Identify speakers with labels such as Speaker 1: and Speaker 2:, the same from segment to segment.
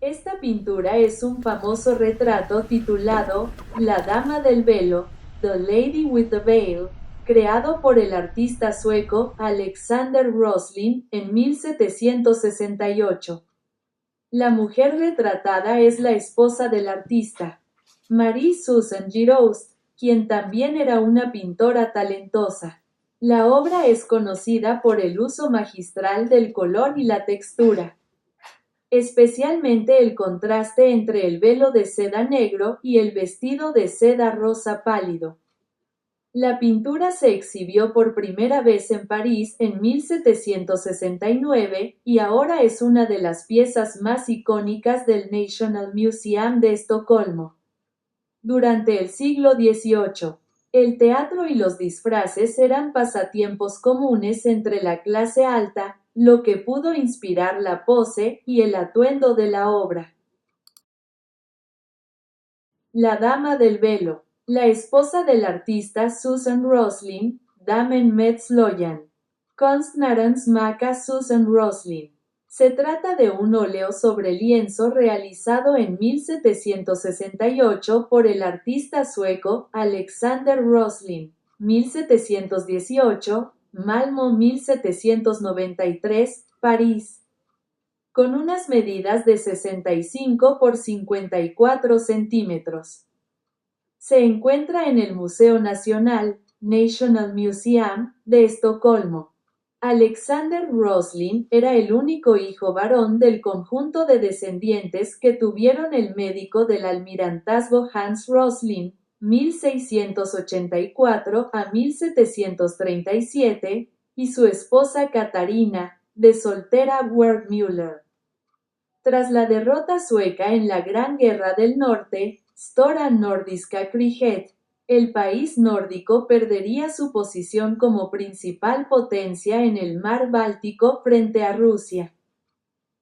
Speaker 1: Esta pintura es un famoso retrato titulado La Dama del Velo, The Lady with the Veil, creado por el artista sueco Alexander Roslin en 1768. La mujer retratada es la esposa del artista, Marie Susan Giroux, quien también era una pintora talentosa. La obra es conocida por el uso magistral del color y la textura, especialmente el contraste entre el velo de seda negro y el vestido de seda rosa pálido. La pintura se exhibió por primera vez en París en 1769 y ahora es una de las piezas más icónicas del National Museum de Estocolmo. Durante el siglo XVIII, el teatro y los disfraces eran pasatiempos comunes entre la clase alta, lo que pudo inspirar la pose y el atuendo de la obra. La Dama del Velo, la esposa del artista Susan Roslin, Damen Metzloyan. Konstnärens Maka Susan Roslin. Se trata de un óleo sobre lienzo realizado en 1768 por el artista sueco Alexander Roslin, 1718, Malmö 1793, París, con unas medidas de 65 por 54 centímetros. Se encuentra en el Museo Nacional, National Museum, de Estocolmo. Alexander Roslin era el único hijo varón del conjunto de descendientes que tuvieron el médico del almirantazgo Hans Roslin, 1684 a 1737, y su esposa Katarina, de soltera Wertmüller. Tras la derrota sueca en la Gran Guerra del Norte, Stora Nordiska Kriget, el país nórdico perdería su posición como principal potencia en el mar Báltico frente a Rusia.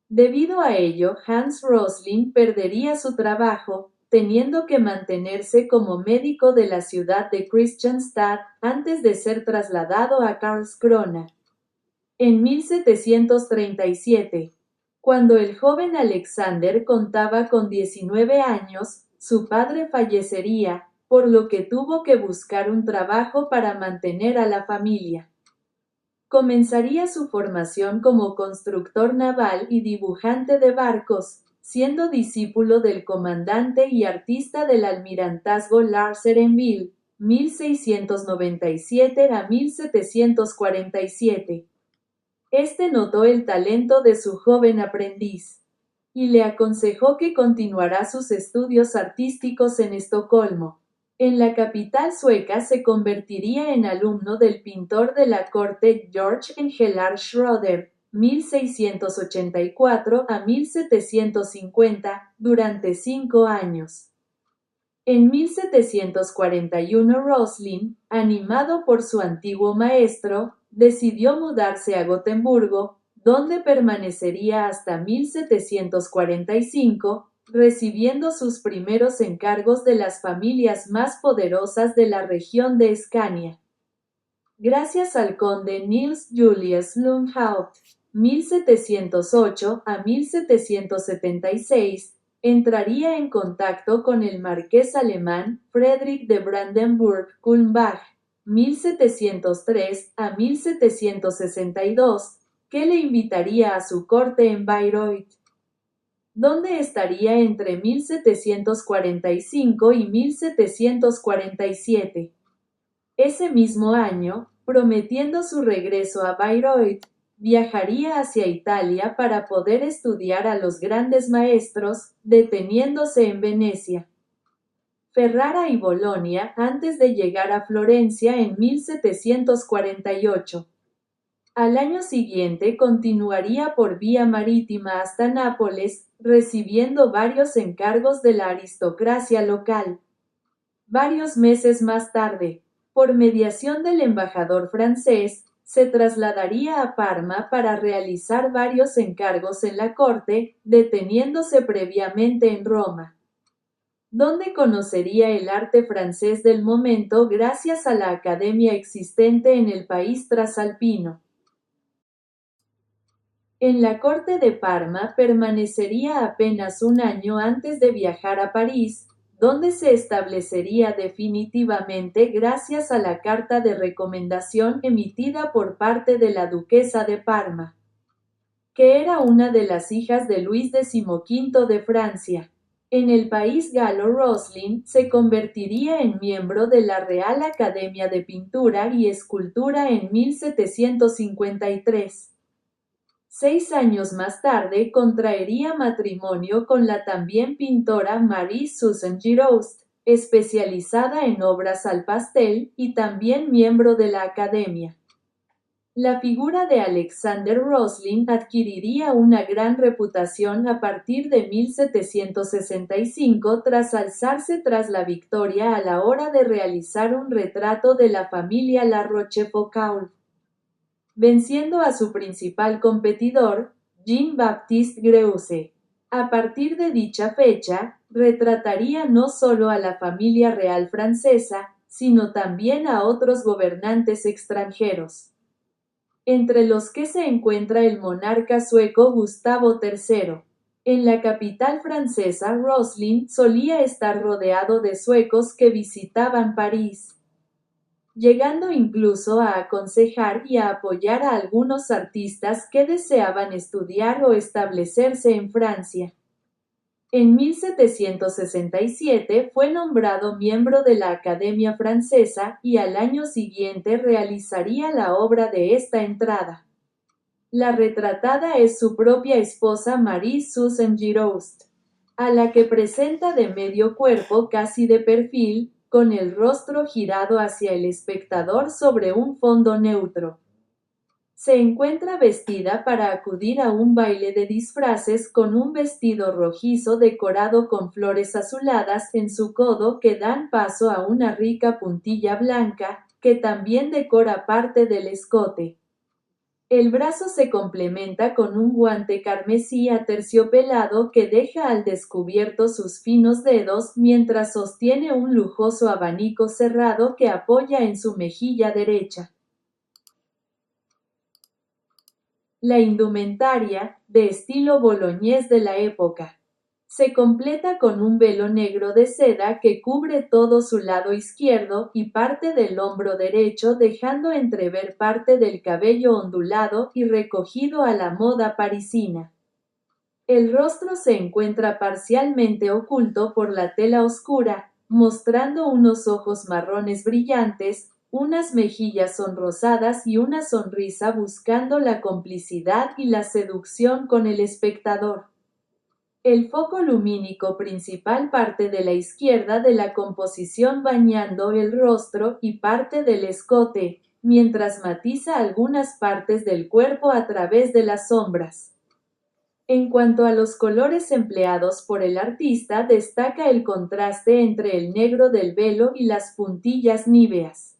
Speaker 1: Debido a ello, Hans Roslin perdería su trabajo, teniendo que mantenerse como médico de la ciudad de Kristianstad antes de ser trasladado a Karlskrona. En 1737, cuando el joven Alexander contaba con 19 años, su padre fallecería, por lo que tuvo que buscar un trabajo para mantener a la familia. Comenzaría su formación como constructor naval y dibujante de barcos, siendo discípulo del comandante y artista del almirantazgo Lars Ehrenbill, 1697 a 1747. Este notó el talento de su joven aprendiz y le aconsejó que continuara sus estudios artísticos en Estocolmo. En la capital sueca se convertiría en alumno del pintor de la corte Georg Engelhard Schroeder, 1684 a 1750, durante 5 años. En 1741 Roslin, animado por su antiguo maestro, decidió mudarse a Gotemburgo, donde permanecería hasta 1745, recibiendo sus primeros encargos de las familias más poderosas de la región de Escania. Gracias al conde Niels Julius Lundhaupt, 1708 a 1776, entraría en contacto con el marqués alemán Friedrich de Brandenburg-Kulmbach, 1703 a 1762, que le invitaría a su corte en Bayreuth, donde estaría entre 1745 y 1747. Ese mismo año, prometiendo su regreso a Bayreuth, viajaría hacia Italia para poder estudiar a los grandes maestros, deteniéndose en Venecia, Ferrara y Bolonia antes de llegar a Florencia en 1748. Al año siguiente continuaría por vía marítima hasta Nápoles, recibiendo varios encargos de la aristocracia local. Varios meses más tarde, por mediación del embajador francés, se trasladaría a Parma para realizar varios encargos en la corte, deteniéndose previamente en Roma, donde conocería el arte francés del momento gracias a la academia existente en el país trasalpino. En la corte de Parma permanecería apenas un año antes de viajar a París, donde se establecería definitivamente gracias a la carta de recomendación emitida por parte de la duquesa de Parma, que era una de las hijas de Luis XV de Francia. En el país galo, Roslin se convertiría en miembro de la Real Academia de Pintura y Escultura en 1753. 6 años más tarde contraería matrimonio con la también pintora Marie-Susan Giroust, especializada en obras al pastel y también miembro de la Academia. La figura de Alexander Roslin adquiriría una gran reputación a partir de 1765 tras alzarse tras la victoria a la hora de realizar un retrato de la familia La Rochefoucauld, venciendo a su principal competidor, Jean-Baptiste Greuze. A partir de dicha fecha, retrataría no solo a la familia real francesa, sino también a otros gobernantes extranjeros, entre los que se encuentra el monarca sueco Gustavo III. En la capital francesa, Roslin solía estar rodeado de suecos que visitaban París, llegando incluso a aconsejar y a apoyar a algunos artistas que deseaban estudiar o establecerse en Francia. En 1767 fue nombrado miembro de la Academia Francesa y al año siguiente realizaría la obra de esta entrada. La retratada es su propia esposa Marie-Susan Giroust, a la que presenta de medio cuerpo casi de perfil, con el rostro girado hacia el espectador sobre un fondo neutro. Se encuentra vestida para acudir a un baile de disfraces con un vestido rojizo decorado con flores azuladas en su codo que dan paso a una rica puntilla blanca, que también decora parte del escote. El brazo se complementa con un guante carmesí aterciopelado que deja al descubierto sus finos dedos mientras sostiene un lujoso abanico cerrado que apoya en su mejilla derecha. La indumentaria, de estilo boloñés de la época, se completa con un velo negro de seda que cubre todo su lado izquierdo y parte del hombro derecho, dejando entrever parte del cabello ondulado y recogido a la moda parisina. El rostro se encuentra parcialmente oculto por la tela oscura, mostrando unos ojos marrones brillantes, unas mejillas sonrosadas y una sonrisa buscando la complicidad y la seducción con el espectador. El foco lumínico principal parte de la izquierda de la composición bañando el rostro y parte del escote, mientras matiza algunas partes del cuerpo a través de las sombras. En cuanto a los colores empleados por el artista, destaca el contraste entre el negro del velo y las puntillas níveas,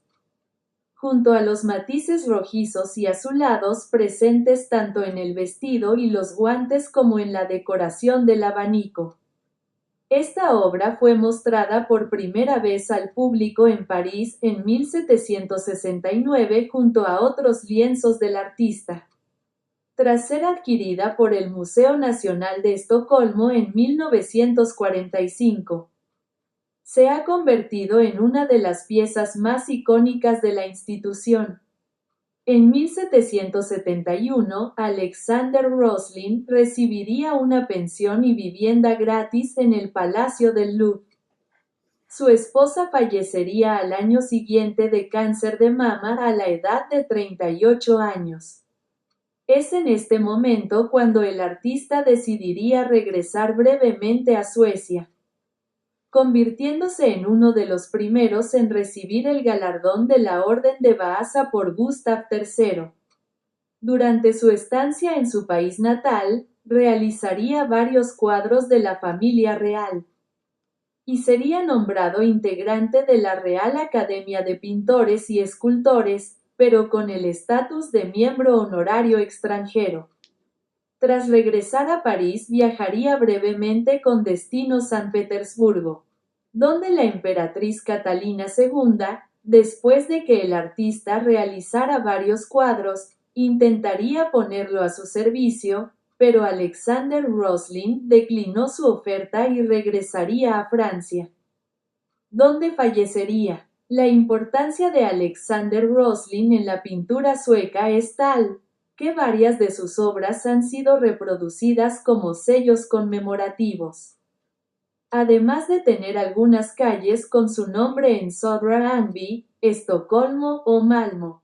Speaker 1: junto a los matices rojizos y azulados presentes tanto en el vestido y los guantes como en la decoración del abanico. Esta obra fue mostrada por primera vez al público en París en 1769 junto a otros lienzos del artista, tras ser adquirida por el Museo Nacional de Estocolmo en 1945. Se ha convertido en una de las piezas más icónicas de la institución. En 1771, Alexander Roslin recibiría una pensión y vivienda gratis en el Palacio del Louvre. Su esposa fallecería al año siguiente de cáncer de mama a la edad de 38 años. Es en este momento cuando el artista decidiría regresar brevemente a Suecia, convirtiéndose en uno de los primeros en recibir el galardón de la Orden de Vasa por Gustav III. Durante su estancia en su país natal, realizaría varios cuadros de la familia real, y sería nombrado integrante de la Real Academia de Pintores y Escultores, pero con el estatus de miembro honorario extranjero. Tras regresar a París, viajaría brevemente con destino San Petersburgo, donde la emperatriz Catalina II, después de que el artista realizara varios cuadros, Intentaría ponerlo a su servicio, pero Alexander Roslin declinó su oferta y regresaría a Francia, donde fallecería. La importancia de Alexander Roslin en la pintura sueca es tal, que varias de sus obras han sido reproducidas como sellos conmemorativos, además de tener algunas calles con su nombre en Södra Ängby, Estocolmo o Malmö.